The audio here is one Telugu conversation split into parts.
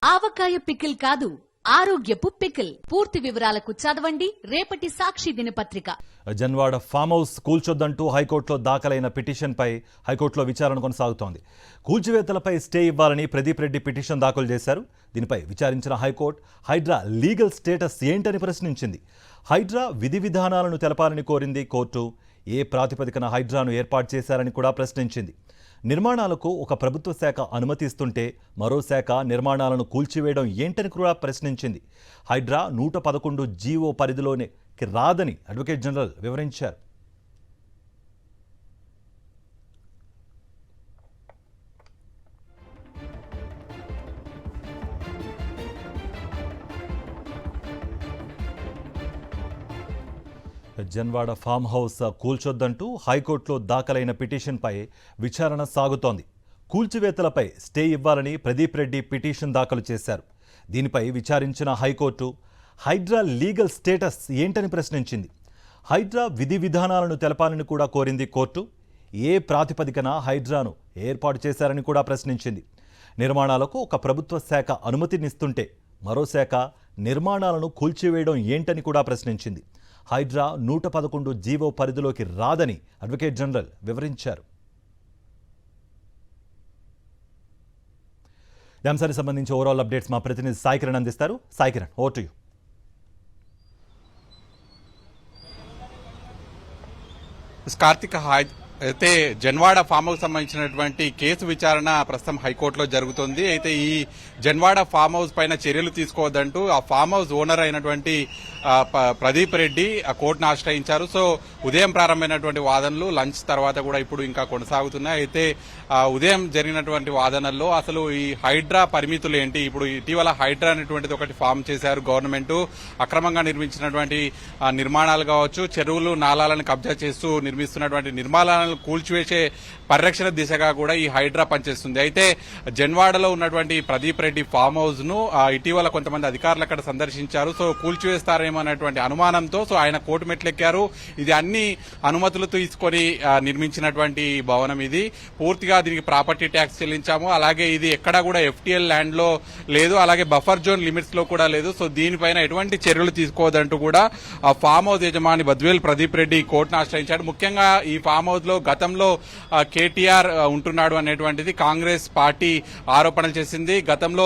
ఆవకాయ పికిల్ కాదు, ఆరోగ్యపు పికిల్. పూర్తి వివరాలకు చదవండి రేపటి సాక్షి దినపత్రిక. జన్వాడ ఫామ్ హౌస్ కూల్చొద్దంటూ హైకోర్టులో దాఖలైన పిటిషన్పై హైకోర్టులో విచారణ కొనసాగుతోంది. కూల్చివేతలపై స్టే ఇవ్వాలని ప్రదీప్ రెడ్డి పిటిషన్ దాఖలు చేశారు. దీనిపై విచారించిన హైకోర్టు హైడ్రా లీగల్ స్టేటస్ ఏంటని ప్రశ్నించింది. హైడ్రా విధి విధానాలను తెలపాలని కోరింది కోర్టు. ఏ ప్రాతిపదికన హైడ్రాను ఏర్పాటు చేశారని కూడా ప్రశ్నించింది. నిర్మాణాలకు ఒక ప్రభుత్వ శాఖ అనుమతిస్తుంటే మరో శాఖ నిర్మాణాలను కూల్చివేయడం ఏంటని కూడా ప్రశ్నించింది. హైడ్రా 111 జీవో పరిధిలోనే రాదని అడ్వకేట్ జనరల్ వివరించారు. జన్వాడ ఫామ్ హౌస్ కూల్చొద్దంటూ హైకోర్టులో దాఖలైన పిటిషన్పై విచారణ సాగుతోంది. కూల్చివేతలపై స్టే ఇవ్వాలని ప్రదీప్ రెడ్డి పిటిషన్ దాఖలు చేశారు. దీనిపై విచారించిన హైకోర్టు హైడ్రా లీగల్ స్టేటస్ ఏంటని ప్రశ్నించింది. హైడ్రా విధి విధానాలను తెలపాలని కూడా కోరింది కోర్టు. ఏ ప్రాతిపదికన హైడ్రాను ఏర్పాటు చేశారని కూడా ప్రశ్నించింది. నిర్మాణాలకు ఒక ప్రభుత్వ శాఖ అనుమతినిస్తుంటే మరో శాఖ నిర్మాణాలను కూల్చివేయడం ఏంటని కూడా ప్రశ్నించింది. హైడ్రా 111 జీవో పరిధిలోకి రాదని అడ్వకేట్ జనరల్ వివరించారు. ఈ అంశానికి సంబంధించి ఓవరాల్ అప్డేట్స్ మా ప్రతినిధి సాయి కిరణ్ అందిస్తారు. Sai Kiran, over to you. Karthik, అయితే జన్వాడ ఫామ్ హౌస్ సంబంధించినటువంటి కేసు విచారణ ప్రస్తుతం హైకోర్టులో జరుగుతోంది. అయితే ఈ జన్వాడ ఫామ్ హౌస్ పైన చర్యలు తీసుకోవద్దంటూ ఆ ఫామ్ హౌస్ ఓనర్ అయినటువంటి ప్రదీప్ రెడ్డి ఆ కోర్టును ఆశ్రయించారు. సో ఉదయం ప్రారంభమైనటువంటి వాదనలు లంచ్ తర్వాత కూడా ఇప్పుడు ఇంకా కొనసాగుతున్నాయి. అయితే ఉదయం జరిగినటువంటి వాదనల్లో అసలు ఈ హైడ్రా పరిమితులు ఏంటి, ఇప్పుడు ఇటీవల హైడ్రా అనేటువంటిది ఒకటి ఫామ్ చేశారు గవర్నమెంట్. అక్రమంగా నిర్మించినటువంటి నిర్మాణాలు కావచ్చు, చెరువులు నాలాలను కబ్జా చేస్తూ నిర్మిస్తున్నటువంటి నిర్మాణాలను కూల్చివేసే పరిరక్షణ దిశగా కూడా ఈ హైడ్రా పనిచేస్తుంది. అయితే జన్వాడలో ఉన్నటువంటి ప్రదీప్ రెడ్డి ఫామ్ హౌస్ ను ఇటీవల కొంతమంది అధికారులు అక్కడ సందర్శించారు. సో కూల్చివేస్తారేమో అనేటువంటి అనుమానంతో సో ఆయన కోర్టు మెట్లెక్కారు. ఇది అన్ని అనుమతులు తీసుకొని నిర్మించినటువంటి భవనం. ఇది పూర్తిగా దీనికి ప్రాపర్టీ ట్యాక్స్ చెల్లించాము. అలాగే ఇది ఎక్కడా కూడా FTL ల్యాండ్ లో లేదు, అలాగే బఫర్ జోన్ లిమిట్స్ లో కూడా లేదు. సో దీనిపైన ఎటువంటి చర్యలు తీసుకోవద్దంటూ కూడా ఆ ఫామ్ హౌస్ యజమాని బద్వేల్ ప్రదీప్ రెడ్డి కోర్టును ఆశ్రయించాడు. ముఖ్యంగా ఈ ఫామ్ హౌస్ లో గతంలో KTR ఉంటున్నాడు అనేటువంటిది కాంగ్రెస్ పార్టీ ఆరోపణలు చేసింది. గతంలో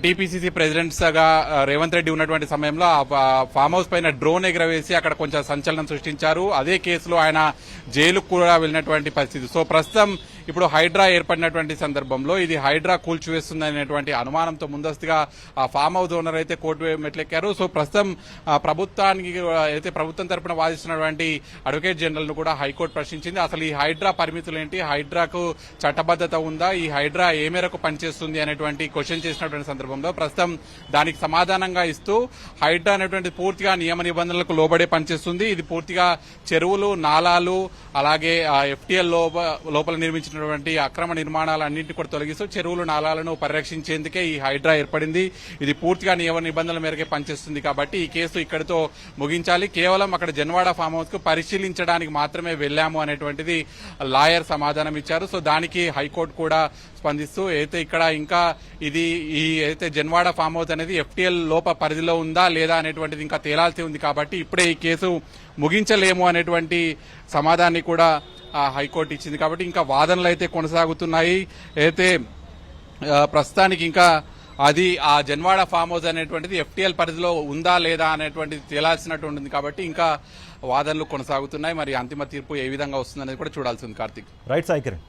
TPCC ప్రెసిడెంట్స్ గా రేవంత్ రెడ్డి ఉన్నటువంటి సమయంలో ఆ ఫామ్ హౌస్ పైన డ్రోన్ ఎగరవేసి అక్కడ కొంచెం సంచలనం సృష్టించారు. అదే కేసులో ఆయన జైలుకు కూడా వెళ్ళినటువంటి పరిస్థితి. సో ప్రస్తుతం ఇప్పుడు హైడ్రా ఏర్పడినటువంటి సందర్భంలో ఇది హైడ్రా కూల్చివేస్తుందనేటువంటి అనుమానంతో ముందస్తుగా ఆ ఫామ్ హౌస్ ఓనర్ అయితే కోర్టు మెట్లెక్కారు. సో ప్రస్తుతం ప్రభుత్వానికి అయితే ప్రభుత్వం తరపున వాదిస్తున్నటువంటి అడ్వకేట్ జనరల్ ను కూడా హైకోర్టు ప్రశ్నించింది. అసలు ఈ హైడ్రా పరిమితులు ఏంటి, హైడ్రాకు చట్టబద్దత ఉందా, ఈ హైడ్రా ఏ మేరకు పనిచేస్తుంది అనేటువంటి క్వశ్చన్ చేసినటువంటి సందర్భంలో ప్రస్తుతం దానికి సమాధానంగా ఇస్తూ హైడ్రా అనేటువంటి పూర్తిగా నియమ నిబంధనలకు లోబడే పనిచేస్తుంది. ఇది పూర్తిగా చెరువులు, నాలాలు, అలాగే FTL లోపల నిర్మించిన అక్రమ నిర్మాణాలన్నింటినీ కూడా తొలగిస్తూ చెరువులు, నాలాలను పరిరక్షించేందుకే ఈ హైడ్రా ఏర్పడింది. ఇది పూర్తిగా నియమ నిబంధనల మేరకే పనిచేస్తుంది. కాబట్టి ఈ కేసు ఇక్కడితో ముగించాలి, కేవలం అక్కడ జన్వాడ ఫామ్ హౌస్ కు పరిశీలించడానికి మాత్రమే వెళ్లాము అనేటువంటిది లాయర్ సమాధానం ఇచ్చారు. సో దానికి హైకోర్టు కూడా స్పందిస్తూ అయితే ఇక్కడ ఇంకా ఇది అయితే జన్వాడ ఫామ్ హౌస్ అనేది FTL లోప పరిధిలో ఉందా లేదా అనేటువంటిది ఇంకా తేలాల్సి ఉంది. కాబట్టి ఇప్పుడే ఈ కేసు ముగించలేము అనేటువంటి సమాధానాన్ని కూడా హైకోర్టు ఇచ్చింది. కాబట్టి ఇంకా వాదనలు అయితే కొనసాగుతున్నాయి. అయితే ప్రస్తుతానికి ఇంకా అది ఆ జన్వాడ ఫామ్ హౌస్ అనేటువంటిది FTL పరిధిలో ఉందా లేదా అనేటువంటిది తేలాల్సినట్టు ఉంటుంది. కాబట్టి ఇంకా వాదనలు కొనసాగుతున్నాయి. మరి అంతిమ తీర్పు ఏ విధంగా వస్తుందనేది కూడా చూడాల్సి ఉంది. కార్తీక్, రైట్ సాయి కిరణ్.